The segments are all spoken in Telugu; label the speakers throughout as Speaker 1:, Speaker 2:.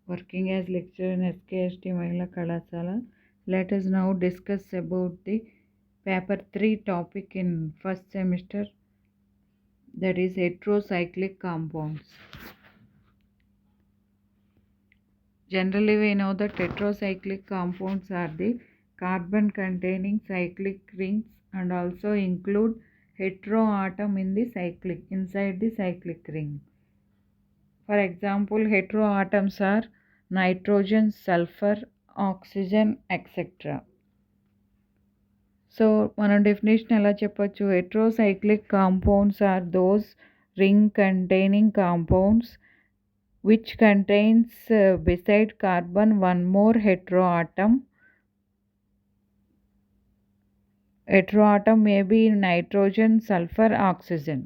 Speaker 1: working as lecturer in SKST Mahila Kalasala. Let us now discuss about the paper 3 topic in first semester, that is heterocyclic compounds. Generally we know that heterocyclic compounds are the carbon containing cyclic rings and also include heteroatom in the cyclic inside the cyclic ring. For example, heteroatoms are nitrogen, sulfur, oxygen, etc. So, మన definition ఎలా చెప్పొచ్చు? Heterocyclic compounds are those ring containing compounds which contains beside carbon one more heteroatom. Heteroatom may be nitrogen, sulfur, oxygen.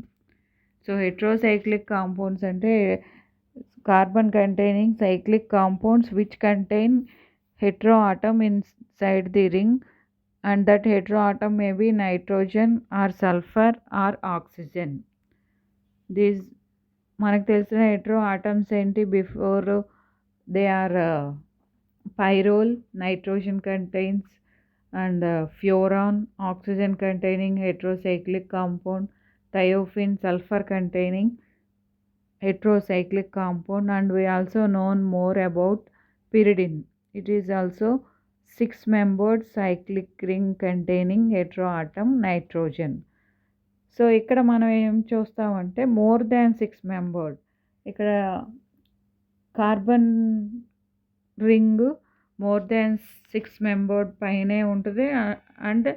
Speaker 1: So, heterocyclic compounds అంటే carbon containing cyclic compounds which contain heteroatom inside the ring, and that heteroatom may be nitrogen or sulfur or oxygen. These మనకు తెలిసిన heteroatoms ఏంటి? Before they are pyrrole, nitrogen contains, and furan, oxygen containing heterocyclic compound, thiophene, sulfur containing heterocyclic compound, and we also know more about pyridine. It is also 6-membered cyclic ring containing heteroatom nitrogen. So ఇక్కడ మనం ఏం చూస్తామంటే మోర్ దాన్ 6-membered. ఇక్కడ carbon ring more than 6-membered పైనే ఉంటుంది and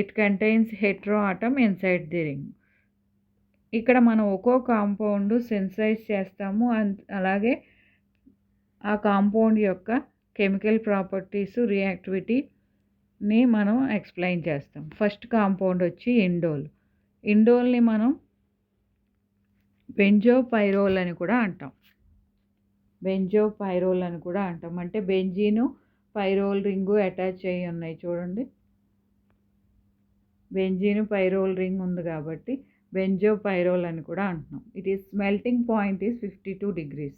Speaker 1: it contains heteroatom inside the ring. ఇక్కడ మనం ఒక్కో కాంపౌండ్ సెన్సైజ్ చేస్తాము అలాగే ఆ కాంపౌండ్ యొక్క కెమికల్ ప్రాపర్టీస్, రియాక్టివిటీని మనం ఎక్స్ప్లెయిన్ చేస్తాం. ఫస్ట్ కాంపౌండ్ వచ్చి ఇండోల్. ఇండోల్ని మనం బెంజోపైరోల్ అని కూడా అంటాం. బెంజోపైరోల్ అని కూడా అంటాం. అంటే బెంజీను పైరోల్ రింగు అటాచ్ అయ్యి ఉన్నాయి చూడండి. బెంజీను పైరోల్ రింగ్ ఉంది కాబట్టి బెంజోపైరోల్ అని కూడా అంటున్నాం. It is melting point is 52 degrees.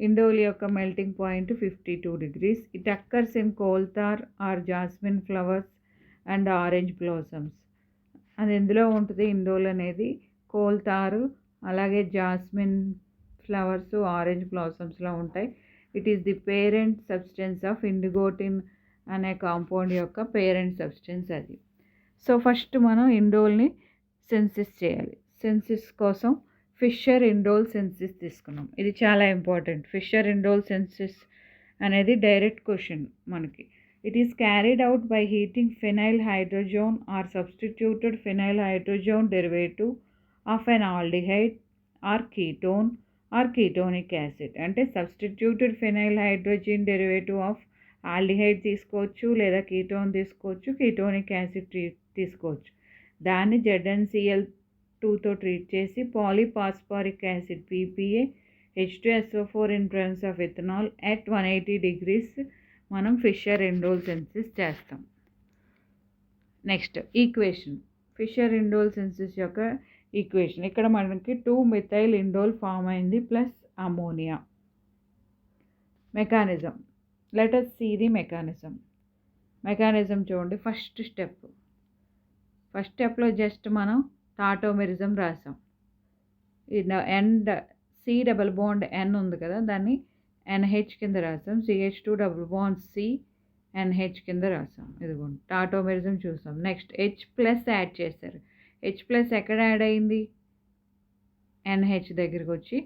Speaker 1: Indole యొక్క melting point 52 degrees. It occurs in coal tar or jasmine flowers and orange blossoms. అది ఎందులో ఉంటుంది? ఇండోల్ అనేది కోల్తారు అలాగే జాస్మిన్ ఫ్లవర్స్, ఆరెంజ్ బ్లాసమ్స్లో ఉంటాయి. It is the parent substance of indigotin అనే కాంపౌండ్ యొక్క పేరెంట్ సబ్స్టెన్స్ అది. సో ఫస్ట్ మనం ఇండోల్ని సెన్సిస్ చేయాలి. సెన్సిస్ కోసం ఫిషర్ ఇండోల్ సెన్సిస్ తీసుకున్నాం. ఇది చాలా ఇంపార్టెంట్. ఫిషర్ ఇండోల్ సెన్సిస్ అనేది డైరెక్ట్ క్వశ్చన్ మనకి. It is carried out by heating phenyl hydrazone or substituted phenyl hydrazone derivative of an aldehyde or ketone or ketonic acid. అంటే substituted phenyl hydrogen derivative of aldehyde తీసుకోవచ్చు, లేదా కీటోన్ తీసుకోవచ్చు, కీటోనిక్ యాసిడ్ తీసుకోవచ్చు. దాన్ని ZnCl2తో ట్రీట్ చేసి polyphosphoric acid PPA H2SO4 in presence of ethanol at 180 degrees మనం ఫిషర్ ఇండోల్ సెన్సిస్ చేస్తాం. Next equation, Fischer indole synthesis యొక్క ఈక్వేషన్. ఇక్కడ మనకి 2-methyl ఇండోల్ ఫామ్ అయింది plus ammonia. Mechanism, let us see the mechanism చూడండి. ఫస్ట్ స్టెప్లో జస్ట్ మనం టాటోమెరిజం రాసాం. And C double bond N ఉంది కదా, దాన్ని NH కింద రాసాం. CH2 double bond C NH కింద రాసాం. ఇదిగోండి టాటోమెరిజం చూసాం. నెక్స్ట్ H+ యాడ్ చేశారు. H+ ఎక్కడ యాడ్ అయింది? NH దగ్గరికి వచ్చి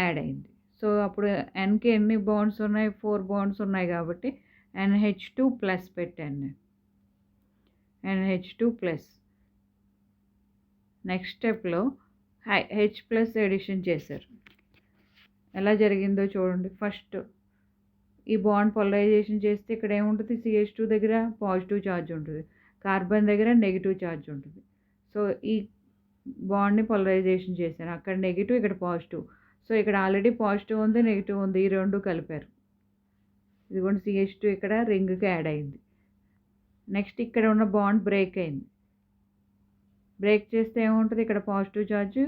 Speaker 1: యాడ్ అయింది. సో అప్పుడు Nకి ఎన్ని బాండ్స్ ఉన్నాయి? 4 బాండ్స్ ఉన్నాయి కాబట్టి NH2+ పెట్టాను. NH2+. నెక్స్ట్ స్టెప్లో H+ ఎడిషన్ చేశారు. ఎలా జరిగిందో చూడండి. ఫస్ట్ ఈ బాండ్ పోలరైజేషన్ చేస్తే ఇక్కడ ఏముంటుంది? CH2 దగ్గర పాజిటివ్ ఛార్జ్ ఉంటుంది, కార్బన్ దగ్గర నెగిటివ్ ఛార్జ్ ఉంటుంది. సో ఈ బాండ్ని పోలరైజేషన్ చేశాను. అక్కడ నెగిటివ్, ఇక్కడ పాజిటివ్. సో ఇక్కడ ఆల్రెడీ పాజిటివ్ ఉంది, నెగిటివ్ ఉంది, ఈ రెండు కలిపారు. ఇదిగోండి CH2 ఇక్కడ రింగ్కి యాడ్ అయింది. నెక్స్ట్ ఇక్కడ ఉన్న బాండ్ బ్రేక్ అయింది. బ్రేక్ చేస్తే ఏముంటుంది? ఇక్కడ పాజిటివ్ ఛార్జ్,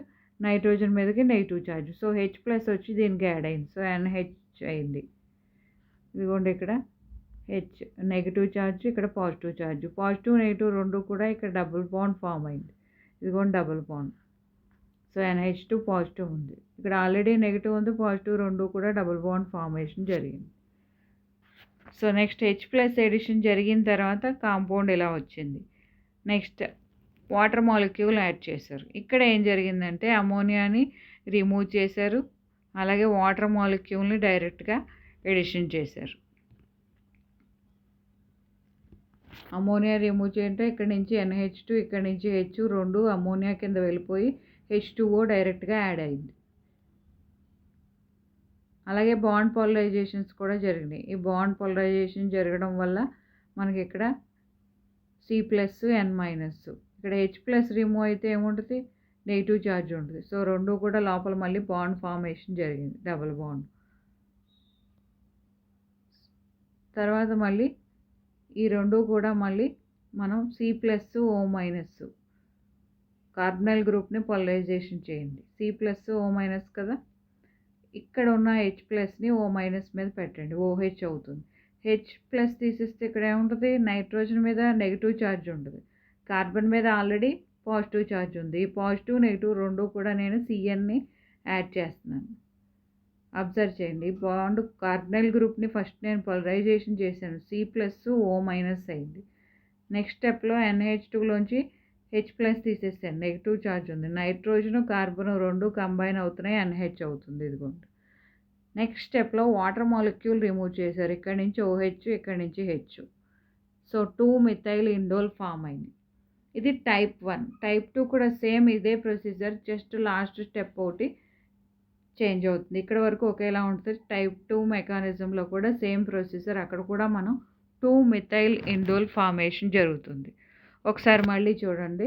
Speaker 1: నైట్రోజన్ మీదకి నెగిటివ్ ఛార్జ్. సో H+ వచ్చి దీనికి యాడ్ అయింది. సో NH అయింది. ఇదిగోండి ఇక్కడ హెచ్ నెగిటివ్ ఛార్జ్, ఇక్కడ పాజిటివ్ ఛార్జ్. పాజిటివ్ నెగిటివ్ రెండు కూడా ఇక్కడ డబుల్ బాండ్ ఫామ్ అయింది. ఇదిగోండి double bond. So NH2 positive ఉంది. ఇక్కడ ఆల్రెడీ నెగిటివ్ ఉంది, పాజిటివ్ రెండు కూడా డబుల్ బాండ్ ఫార్మేషన్ జరిగింది. సో నెక్స్ట్ H+ ఎడిషన్ జరిగిన తర్వాత కాంపౌండ్ ఇలా వచ్చింది. నెక్స్ట్ వాటర్ మాలిక్యూల్ యాడ్ చేశారు. ఇక్కడ ఏం జరిగిందంటే అమోనియాని రిమూవ్ చేశారు, అలాగే వాటర్ మాలిక్యూల్ని డైరెక్ట్గా ఎడిషన్ చేశారు. అమోనియా రిమూవ్ చేయంటే ఇక్కడ నుంచి NH2, ఇక్కడ నుంచి H రెండు అమోనియా కింద వెళ్ళిపోయి H2O డైరెక్ట్గా యాడ్ అయింది. అలాగే బాండ్ పోలరైజేషన్స్ కూడా జరిగినాయి. ఈ బాండ్ పోలరైజేషన్ జరగడం వల్ల మనకి ఇక్కడ C+N-, ఇక్కడ H+ రిమూవ్ అయితే ఏముంటుంది, నెగిటివ్ ఛార్జ్ ఉంటుంది. సో రెండు కూడా లోపల మళ్ళీ బాండ్ ఫార్మేషన్ జరిగింది, డబుల్ బాండ్. తర్వాత మళ్ళీ ఈ రెండు కూడా మళ్ళీ మనం C+O- కార్బనైల్ గ్రూప్ని పోలరైజేషన్ చేయండి. C+O- కదా, ఇక్కడ ఉన్న H+ని O- మీద పెట్టండి, OH అవుతుంది. H+ తీసేస్తే ఇక్కడ ఏముంటుంది, నైట్రోజన్ మీద నెగిటివ్ ఛార్జ్ ఉంటుంది, కార్బన్ మీద ఆల్రెడీ పాజిటివ్ ఛార్జ్ ఉంది. ఈ పాజిటివ్ నెగిటివ్ రెండు కూడా నేను CNని యాడ్ చేస్తున్నాను. అబ్జర్వ్ చేయండి, బాండ్ కార్బనైల్ గ్రూప్ని ఫస్ట్ నేను పోలరైజేషన్ చేశాను, C+O- అయింది. నెక్స్ట్ స్టెప్లో NH2లోంచి H+ తీసేసాను, నెగిటివ్ ఛార్జ్ ఉంది. నైట్రోజన్ కార్బన్ రెండు కంబైన్ అవుతున్నాయి, NH అవుతుంది. ఇదిగోండి. నెక్స్ట్ స్టెప్లో వాటర్ మాలిక్యూల్ రిమూవ్ చేశారు, ఇక్కడ నుంచి OH, ఇక్కడ నుంచి H. సో 2-మిథైల్ ఇండోల్ ఫామ్ అయింది. ఇది టైప్ 1. టైప్ 2 కూడా సేమ్ ఇదే ప్రొసీజర్, జస్ట్ లాస్ట్ స్టెప్ ఒకటి చేంజ్ అవుతుంది. ఇక్కడ వరకు ఒకేలా ఉంటుంది. టైప్ 2 మెకానిజంలో కూడా సేమ్ ప్రొసీజర్, అక్కడ కూడా మనం 2-మిథైల్ ఇండోల్ ఫార్మేషన్ జరుగుతుంది. ఒకసారి మళ్ళీ చూడండి.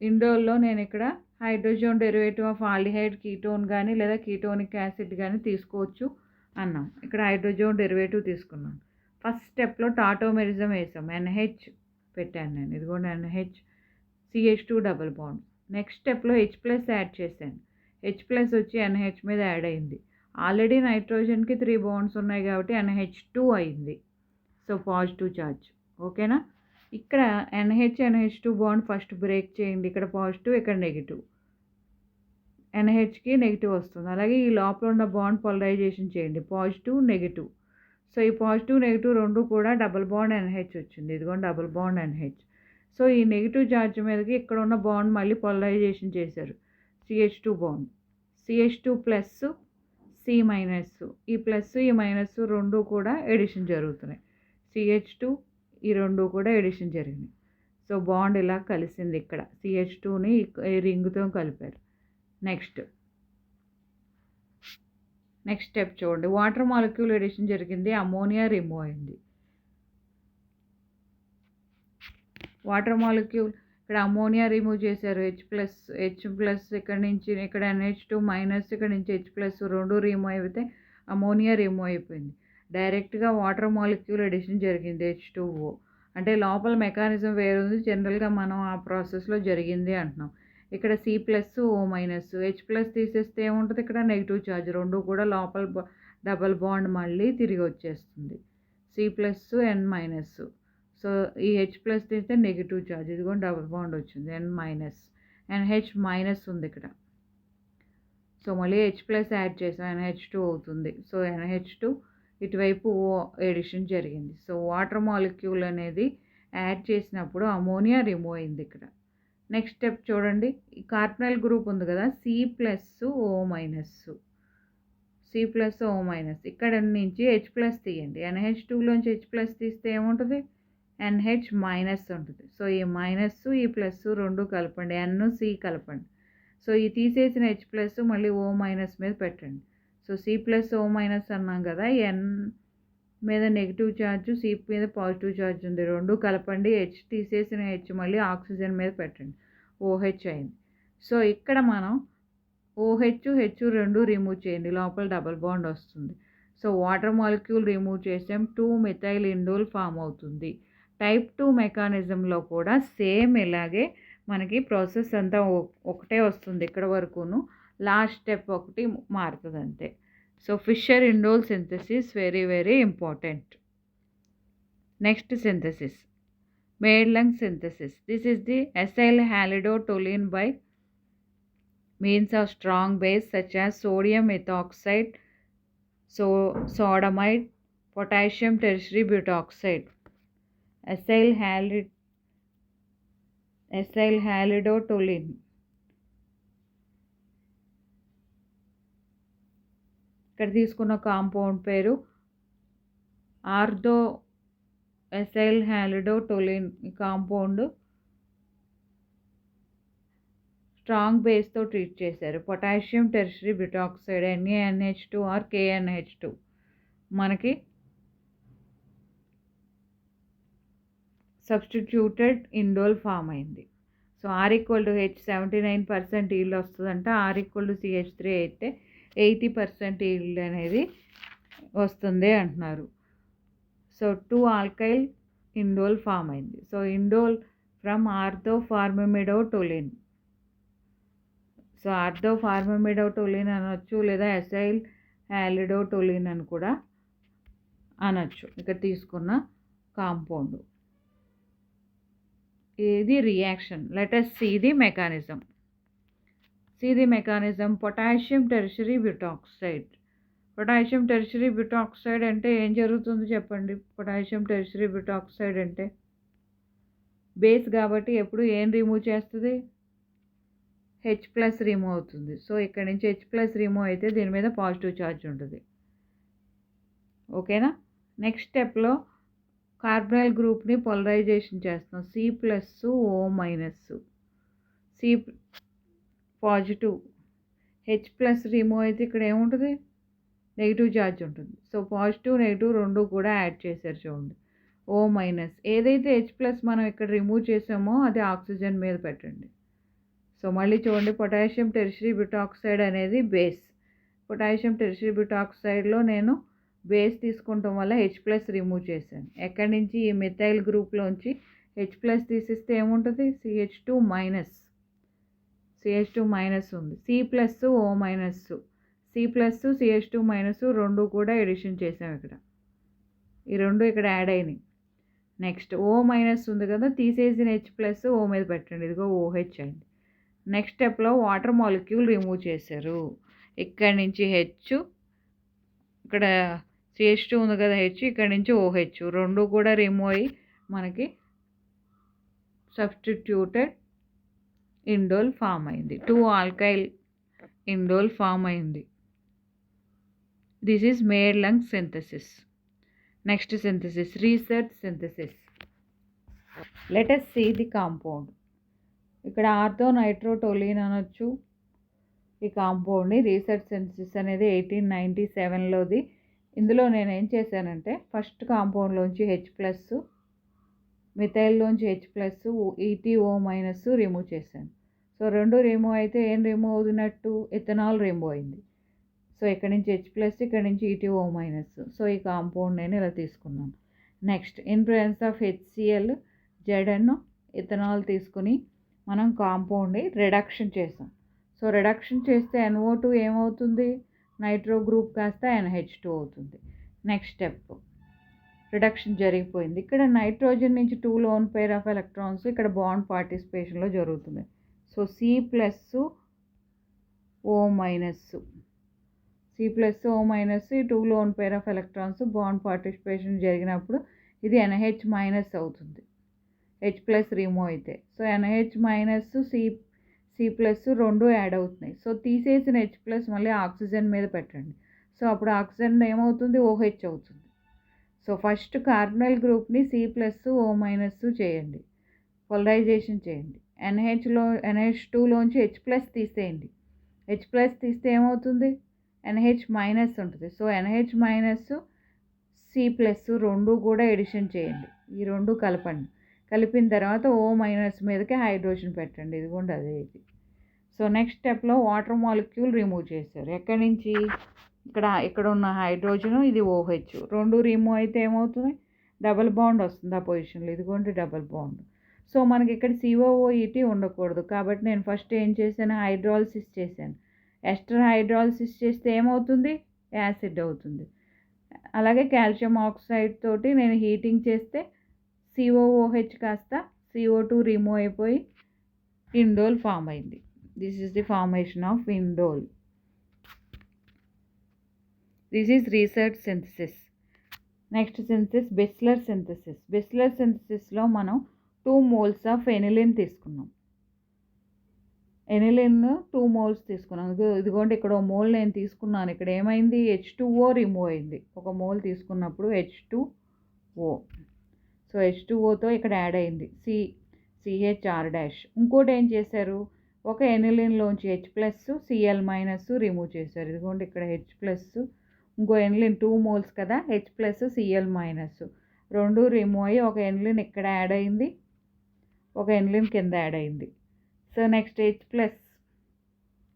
Speaker 1: ఇండోల్లో నేను ఇక్కడ hydrogen derivative of aldehyde ketone కానీ లేదా కీటోనిక్ యాసిడ్ కానీ తీసుకోవచ్చు అన్నాం. ఇక్కడ హైడ్రోజన్ డెరివేటివ్ తీసుకున్నాను. ఫస్ట్ స్టెప్లో టాటోమెరిజం వేసాం, NH పెట్టాను నేను, ఇదిగోండి NH CH2 double bond. Next స్టెప్లో H+ యాడ్ చేశాను, H+ వచ్చి NH మీద యాడ్ అయింది. ఆల్రెడీ నైట్రోజన్కి 3 బాండ్స్ ఉన్నాయి కాబట్టి NH2 అయింది. సో పాజిటివ్ ఛార్జ్, ఓకేనా. ఇక్కడ NH2 బాండ్ ఫస్ట్ బ్రేక్ చేయండి, ఇక్కడ పాజిటివ్, ఇక్కడ నెగిటివ్. NHకి నెగిటివ్ వస్తుంది. అలాగే ఈ లోపల ఉన్న బాండ్ పోలరైజేషన్ చేయండి, పాజిటివ్ నెగిటివ్. సో ఈ పాజిటివ్ నెగిటివ్ రెండు కూడా డబుల్ బాండ్ NH వచ్చింది, ఇదిగోండి డబుల్ బాండ్ NH. సో ఈ నెగిటివ్ ఛార్జ్ మీదకి ఇక్కడ ఉన్న బాండ్ మళ్ళీ పోలరైజేషన్ చేశారు, CH2 bond, CH2 plus C-. ఈ ప్లస్ ఈ మైనస్ రెండు కూడా ఎడిషన్ జరుగుతున్నాయి, CH2 ఈ రెండు కూడా ఎడిషన్ జరిగినాయి. సో బాండ్ ఇలా కలిసింది, ఇక్కడ CH2ని రింగ్తో కలిపారు. నెక్స్ట్ స్టెప్ చూడండి, వాటర్ మాలిక్యూల్ ఎడిషన్ జరిగింది, అమోనియా రిమూవ్ అయింది. వాటర్ మాలిక్యూల్ ఇక్కడ అమోనియా రిమూవ్ చేశారు, H+, ఇక్కడ నుంచి ఇక్కడ NH2-, ఇక్కడ నుంచి H+ రెండు రిమూవ్ అయితే అమోనియా రిమూవ్ అయిపోయింది. డైరెక్ట్గా వాటర్ మాలిక్యూల్ ఎడిషన్ జరిగింది, H2O. అంటే లోపల మెకానిజం వేరు ఉంది, జనరల్గా మనం ఆ ప్రాసెస్లో జరిగింది అంటున్నాం. ఇక్కడ C+O-, H+ తీసేస్తే ఏముంటుంది, ఇక్కడ నెగిటివ్ ఛార్జ్, రెండు కూడా లోపల డబల్ బాండ్ మళ్ళీ తిరిగి వచ్చేస్తుంది, C+N-. సో ఈ H+ తీస్తే నెగిటివ్ ఛార్జ్, ఇది కూడా డబుల్ బాండ్ వచ్చింది, NH- ఉంది ఇక్కడ. సో మళ్ళీ H+ యాడ్ చేసాం, NH2 అవుతుంది. సో NH2 ఇటువైపు O ఎడిషన్ జరిగింది. సో వాటర్ మాలిక్యూల్ అనేది యాడ్ చేసినప్పుడు అమోనియా రిమూవ్ అయింది ఇక్కడ. నెక్స్ట్ స్టెప్ చూడండి, ఈ కార్బనైల్ గ్రూప్ ఉంది కదా, C+O-, ఇక్కడ నుంచి H+ తీయండి. NH2లోంచి H+ తీస్తే ఏముంటుంది, NH- ఉంటుంది. సో ఈ మైనస్ ఈ ప్లస్ రెండు కలపండి, N C కలపండి. సో ఈ తీసేసిన H+ మళ్ళీ O- మీద పెట్టండి. సో C+O- అన్నాం కదా, N మీద నెగిటివ్ ఛార్జ్, C మీద పాజిటివ్ ఛార్జ్ ఉంది, రెండు కలపండి. H తీసేసిన H మళ్ళీ ఆక్సిజన్ మీద పెట్టండి, OH అయింది. సో ఇక్కడ మనం OH, H రెండు రిమూవ్ చేయండి, లోపల డబల్ బాండ్ వస్తుంది. సో వాటర్ మాలిక్యూల్ రిమూవ్ చేసాం, 2-మిథైల్ ఇండోల్ ఫామ్ అవుతుంది. టైప్ 2 మెకానిజంలో కూడా సేమ్ ఇలాగే మనకి ప్రాసెస్ అంతా ఒకటే వస్తుంది ఇక్కడ వరకును, లాస్ట్ స్టెప్ ఒకటి మారుతుంది అంతే. So Fischer-Indole synthesis very important. Next synthesis, Madelung synthesis. This is the acyl halidotoluene by means of strong base such as sodium ethoxide, sodamide, potassium tertiary butoxide. Acyl halidotoluene. ఇక్కడ తీసుకున్న కాంపౌండ్ పేరు ఆర్థో అసైల్ హ్యాలిడోటోలిన్. ఈ కాంపౌండ్ స్ట్రాంగ్ బేస్తో ట్రీట్ చేశారు. Potassium tertiary butoxide NaNH2 or KNH2 మనకి సబ్స్టిట్యూటెడ్ ఇండోల్ ఫామ్ అయింది. సో R=H 79% ఈల్డ్ వస్తుందంట. R=CH3 అయితే 80% ఈల్డ్ అనేది వస్తుంది అంటున్నారు. సో 2 ఆల్కైల్ ఇండోల్ ఫామ్ అయింది. సో ఇండోల్ ఫ్రమ్ ఆర్థోఫార్మిమిడోటోలిన్. సో ఆర్థోఫార్మిమిడోటోలిన్ అనొచ్చు, లేదా అసైల్ హ్యాలిడోటోలిన్ అని కూడా అనొచ్చు. ఇక్కడ తీసుకున్న కాంపౌండ్ ఇది reaction. Let us see the mechanism. Potassium tertiary butoxide. Potassium tertiary butoxide అంటే ఏం జరుగుతుంది చెప్పండి. పొటాషియం టెర్షరీ బ్యూటాక్సైడ్ అంటే బేస్ కాబట్టి ఎప్పుడు ఏం రిమూవ్ చేస్తుంది? H+ రిమూవ్ అవుతుంది. సో ఇక్కడ నుంచి H+ రిమూవ్ అయితే దీని మీద పాజిటివ్ ఛార్జ్ ఉంటుంది. ఓకేనా. నెక్స్ట్ స్టెప్లో కార్బనైల్ గ్రూప్ని పోలరైజేషన్ చేస్తాం. C+O-. C positive, H+ remove అయితే ఇక్కడ ఏముంటుంది? నెగిటివ్ ఛార్జ్ ఉంటుంది. సో పాజిటివ్ నెగిటివ్ రెండు కూడా యాడ్ చేశారు చూడండి. O-. ఏదైతే H+ మనం ఇక్కడ రిమూవ్ చేసామో అది ఆక్సిజన్ మీద పెట్టండి. సో మళ్ళీ చూడండి, పొటాషియం టెర్షరీ బ్యూటాక్సైడ్ అనేది బేస్. పొటాషియం టెర్షరీ బ్యూటాక్సైడ్లో నేను బేస్ తీసుకుంటాం వల్ల H+ రిమూవ్ చేశాను. ఎక్కడి నుంచి? ఈ మిథైల్ గ్రూప్లోంచి H+ తీసిస్తే ఏముంటుంది? CH2- ఉంది. C+O-. C+CH2- రెండు కూడా ఎడిషన్ చేసాం ఇక్కడ. ఈ రెండు ఇక్కడ యాడ్ అయినాయి. నెక్స్ట్ O- ఉంది కదా, తీసేసిన H+ O మీద పెట్టండి. ఇదిగో OH అయింది. నెక్స్ట్ స్టెప్లో వాటర్ మాలిక్యూల్ రిమూవ్ చేశారు. ఇక్కడి నుంచి H, ఇక్కడ CH2 ఉంది కదా H, ఇక్కడ నుంచి OH రెండు కూడా రిమూవ్ అయ్యి మనకి సబ్స్టిట్యూటెడ్ ఇండోల్ ఫామ్ అయింది. 2 ఆల్కైల్ ఇండోల్ ఫామ్ అయింది. This is Madelung synthesis. Next synthesis, Reissert synthesis. Let us see the compound. ఇక్కడ ఆర్థోనైట్రోటోలిన్ అనొచ్చు. ఈ కాంపౌండ్ని రీసెర్చ్ సింథసిస్ అనేది 1897లోది. ఇందులో నేను ఏం చేశానంటే ఫస్ట్ కాంపౌండ్లోంచి H+, మిథైల్లోంచి H+, ETO- రిమూవ్ చేశాను. సో రెండు రిమూవ్ అయితే ఏం రిమూవ్ అవుతున్నట్టు? ఎథనాల్ రిమూవ్ అయింది. సో ఇక్కడ నుంచి H+, ఇక్కడ నుంచి ETO-. సో ఈ కాంపౌండ్ నేను ఇలా తీసుకున్నాను. Next in presence of HCl, Zn ethanol తీసుకుని మనం కాంపౌండ్ని రిడక్షన్ చేసాం. సో రిడక్షన్ చేస్తే NO2 ఏమవుతుంది? నైట్రో గ్రూప్ కాస్త NH2 అవుతుంది. నెక్స్ట్ స్టెప్ రిడక్షన్ జరిగిపోయింది. ఇక్కడ నైట్రోజన్ నుంచి 2 లోన్ పెయిర్ ఆఫ్ ఎలక్ట్రాన్స్ ఇక్కడ బాండ్ పార్టిసిపేషన్లో జరుగుతుంది. So C+O-. ఈ 2 loan pair of electrons bond participation జరిగినప్పుడు ఇది NH- అవుతుంది. H+ రిమూవ్ అయితే. సో NH-, C+ రెండు యాడ్ అవుతున్నాయి. సో తీసేసిన H+ మళ్ళీ ఆక్సిజన్ మీద పెట్టండి. సో అప్పుడు ఆక్సిజన్ ఏమవుతుంది? OH అవుతుంది. సో ఫస్ట్ కార్బనైల్ గ్రూప్ని C+O- చేయండి, పోలరైజేషన్ చేయండి. NH2లోంచి H+ తీసేయండి. H+ తీస్తే ఏమవుతుంది? NH- ఉంటుంది. సో NH- C+ రెండు కూడా ఎడిషన్ చేయండి. ఈ రెండు కలపండి. కలిపిన తర్వాత O- మీదకి హైడ్రోజన్ పెట్టండి. ఇదిగోండి అదే ఇది. సో నెక్స్ట్ స్టెప్లో వాటర్ మాలిక్యూల్ రిమూవ్ చేశారు. ఎక్కడి నుంచి? ఇక్కడ ఉన్న హైడ్రోజన్, ఇది OH రెండు రిమూవ్ అయితే ఏమవుతుంది? డబల్ బాండ్ వస్తుంది ఆ పొజిషన్లో. ఇదిగోండి డబల్ బాండ్. సో మనకి ఇక్కడ COOET ఉండకూడదు కాబట్టి నేను ఫస్ట్ ఏం చేశాను? హైడ్రాలసిస్ చేశాను. ఎస్టర్ హైడ్రాలసిస్ చేస్తే ఏమవుతుంది? యాసిడ్ అవుతుంది. అలాగే కాల్షియం ఆక్సైడ్ తోటి నేను హీటింగ్ చేస్తే COOH కాస్త CO2 రిమూవ్ అయిపోయి ఇండోల్ ఫామ్ అయింది. This is the formation of indole. This is Reissert synthesis. Next synthesis Bischler synthesis. Bischler సింథసిస్లో మనం 2 moles ఆఫ్ ఎనిలిన్ తీసుకున్నాం. ఎనిలిన్ 2 moles తీసుకున్నాం. ఇదిగోండి ఇక్కడ ఒక మోల్ నేను తీసుకున్నాను. ఇక్కడ ఏమైంది, H2O రిమూవ్ అయింది. ఒక మోల్ తీసుకున్నప్పుడు H2O. సో H2Oతో ఇక్కడ యాడ్ అయింది CHR'. ఇంకోటి ఏం చేశారు, ఒక ఎనిలిన్లోంచి H+Cl- రిమూవ్ చేశారు. ఇదిగోండి ఇక్కడ H+, ఇంకో ఎనిలిన్ 2 moles కదా, H+Cl- రెండు రిమూవ్ అయ్యి ఒక ఎనిలిన్ ఇక్కడ యాడ్ అయింది, ఒక ఎనిలిన్ కింద యాడ్ అయింది. సో నెక్స్ట్ H+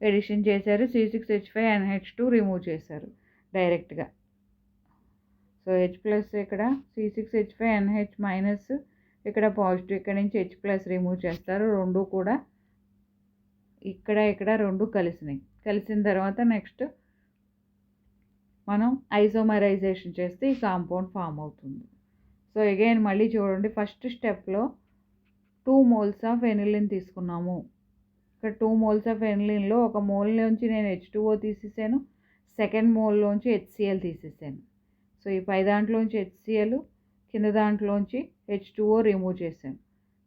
Speaker 1: ఎడిషన్ చేశారు, C6H5NH2 రిమూవ్ చేశారు డైరెక్ట్గా. సో H+ ఇక్కడ C6H5NH- ఇక్కడ పాజిటివ్, ఇక్కడ నుంచి H+ రిమూవ్ చేస్తారు. రెండు కూడా ఇక్కడ రెండు కలిసినాయి. కలిసిన తర్వాత నెక్స్ట్ మనం ఐసోమరైజేషన్ చేస్తే ఈ కాంపౌండ్ ఫామ్ అవుతుంది. సో అగైన్ మళ్ళీ చూడండి, ఫస్ట్ స్టెప్లో 2 moles ఆఫ్ ఎనిలిన్ తీసుకున్నాము. ఇక్కడ 2 moles ఆఫ్ ఎనిలిన్లో ఒక మోల్లోంచి నేను H2O తీసేసాను, సెకండ్ మోల్లోంచి HCl తీసేసాను. సో ఈ పై దాంట్లోంచి HCl, కింద దాంట్లోంచి H2O రిమూవ్ చేశాను.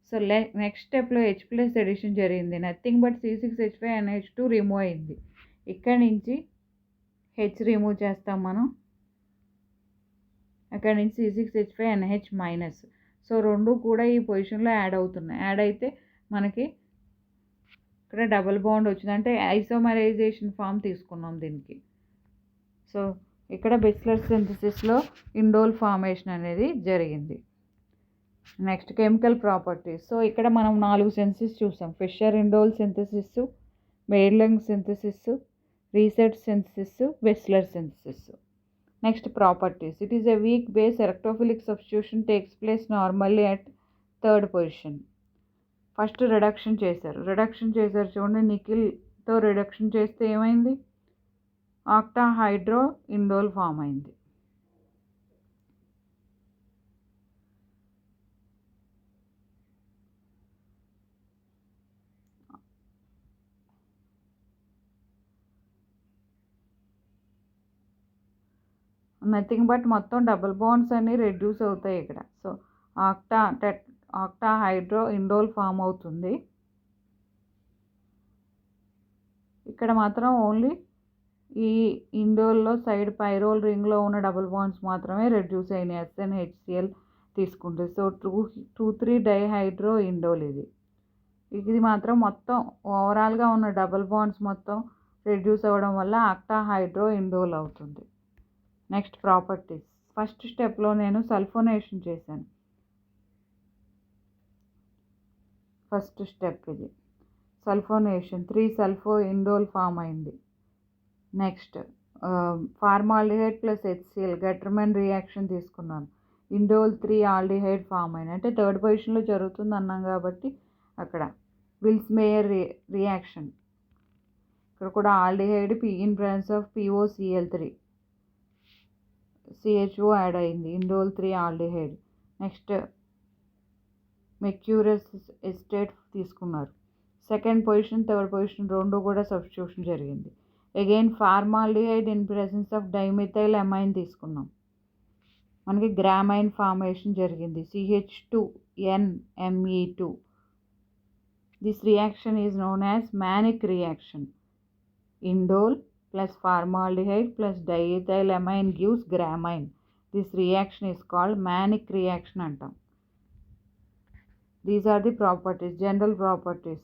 Speaker 1: సో నెక్స్ట్ స్టెప్లో H+ ఎడిషన్ జరిగింది. నథింగ్ బట్ C6H5NH2 రిమూవ్ అయింది. ఇక్కడ నుంచి H రిమూవ్ చేస్తాం మనం, అక్కడ నుంచి C6H5NH-. సో రెండు కూడా ఈ పొజిషన్లో యాడ్ అవుతున్నాయి. యాడ్ అయితే మనకి ఇక్కడ డబుల్ బాండ్ వచ్చింది, అంటే ఐసోమరైజేషన్ ఫామ్ తీసుకున్నాం దీనికి. సో ఇక్కడ బెస్లర్ సింథసిస్లో ఇండోల్ ఫార్మేషన్ అనేది జరిగింది. Next chemical properties. సో ఇక్కడ మనం 4 సింథసిస్ చూసాం. Fischer indole synthesis, Madelung synthesis, Reissert synthesis, Bischler synthesis. Next properties. It is a weak base electrophilic substitution takes place normally at 3rd position. First reduction చేశారు చూడండి, నికిల్తో రిడక్షన్ చేస్తే ఏమైంది, ఆక్టాహైడ్రో ఇండోల్ ఫామ్ అయింది. నథింగ్ బట్ మొత్తం డబుల్ బాండ్స్ అన్నీ రెడ్యూస్ అవుతాయి ఇక్కడ. సో ఆక్టాహైడ్రో ఇండోల్ ఫామ్ అవుతుంది. ఇక్కడ మాత్రం ఓన్లీ ఈ ఇండోల్లో సైడ్ పైరోల్ రింగ్లో ఉన్న డబుల్ బాండ్స్ మాత్రమే రెడ్యూస్ అయినాయి SnHCl తీసుకుంటే. సో 2,3 డైహైడ్రో ఇండోల్ ఇది మాత్రం మొత్తం ఓవరాల్గా ఉన్న డబుల్ బాండ్స్ మొత్తం రెడ్యూస్ అవ్వడం వల్ల ఆక్టాహైడ్రో ఇండోల్ అవుతుంది. Next properties. ఫస్ట్ స్టెప్లో నేను సల్ఫోనేషన్ చేశాను. ఫస్ట్ స్టెప్ ఇది సల్ఫోనేషన్, 3 సల్ఫో ఇండోల్ ఫామ్ అయింది. Next formaldehyde plus HCl Gattermann reaction తీసుకున్నాను, ఇండోల్ 3 ఆల్డిహైడ్ ఫామ్ అయింది. అంటే 3rd పొజిషన్లో జరుగుతుంది అన్నాం కాబట్టి అక్కడ విల్స్ మేయర్ రియాక్షన్. ఇక్కడ కూడా aldehyde in presence of POCl3 CHO add అయింది, ఇండోల్ 3 ఆల్డిహైడ్. నెక్స్ట్ మెర్క్యూరస్ ఎస్టేట్ తీసుకున్నారు. సెకండ్ పొజిషన్, 3rd పొజిషన్ రెండు కూడా సబ్స్టిట్యూషన్ జరిగింది. Again formaldehyde in presence of dimethyl amine తీసుకున్నాం, మనకి గ్రామైన్ ఫార్మేషన్ జరిగింది, CH2NMe2. This reaction is known as Manik reaction. Indole plus formaldehyde plus diethylamine gives gramine. This reaction is called manic reaction antam. These are the properties, general properties.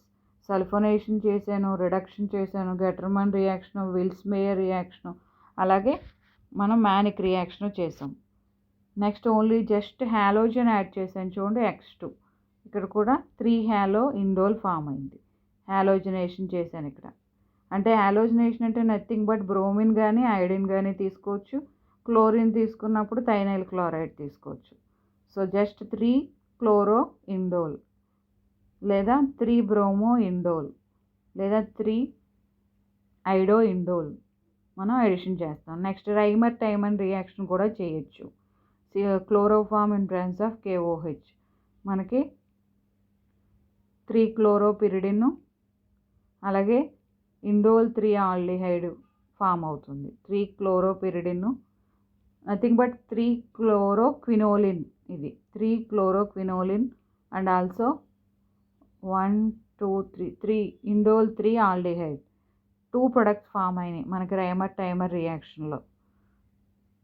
Speaker 1: Sulfonation చేసాను, రిడక్షన్ చేసాను, గెటర్మన్ రియాక్షన్, విల్స్ మేయర్ రియాక్షన్, అలాగే మనం మానిక్ రియాక్షన్ చేసాం. Next only just halogen add చేసాను చూడండి, X2. ఇక్కడ కూడా 3 హాలో ఇండోల్ ఫామ్ అయింది. హాలోజనేషన్ చేశాను ఇక్కడ. అంటే హాలోజనేషన్ అంటే నథింగ్ బట్ బ్రోమిన్ కానీ ఐడిన్ కానీ తీసుకోవచ్చు, క్లోరిన్ తీసుకున్నప్పుడు థైనైల్ క్లోరైడ్ తీసుకోవచ్చు. సో జస్ట్ 3 క్లోరో ఇండోల్ లేదా 3 బ్రోమో ఇండోల్ లేదా 3 ఐడో ఇండోల్ మనం ఎడిషన్ చేస్తాం. నెక్స్ట్ రైమర్ టైమన్ రియాక్షన్ కూడా చేయొచ్చు. Chloroform in presence of KOH మనకి 3 క్లోరోపిరిడిన్ అలాగే ఇండోల్ 3 ఆల్డిహైడ్ ఫామ్ అవుతుంది. 3 క్లోరోపిరిడిన్ నథింగ్ బట్ 3 క్లోరోక్వినోలిన్, ఇది 3 chloroquinoline and also 1 2 3 indole 3 aldehyde 2 products form అయినాయి మనకి రైమర్ టైమర్ రియాక్షన్లో.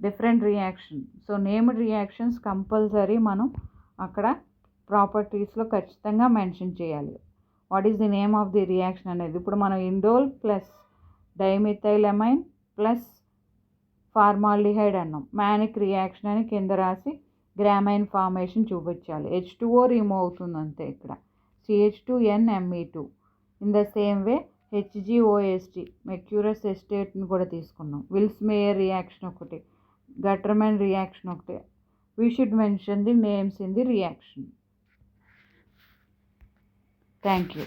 Speaker 1: Different reaction. So named reactions compulsory మనం అక్కడ ప్రాపర్టీస్లో ఖచ్చితంగా మెన్షన్ చేయాలి. What is the name of the reaction అనేది. ఇప్పుడు మనం indole plus dimethylamine plus formaldehyde అన్నాం. మ్యానిక్ రియాక్షన్ అని కింద రాసి గ్రామైన్ ఫార్మేషన్ చూపించాలి. H2O రిమూవ్ అవుతుంది అంతే ఇక్కడ. CH2NMe2. In the same way HgOST మెర్క్యూరస్ ఎస్టేట్ని కూడా తీసుకున్నాం. విల్స్ మేయర్ రియాక్షన్ ఒకటి, గటర్మెన్ రియాక్షన్ ఒకటి. We should mention the names in the reaction. Thank you.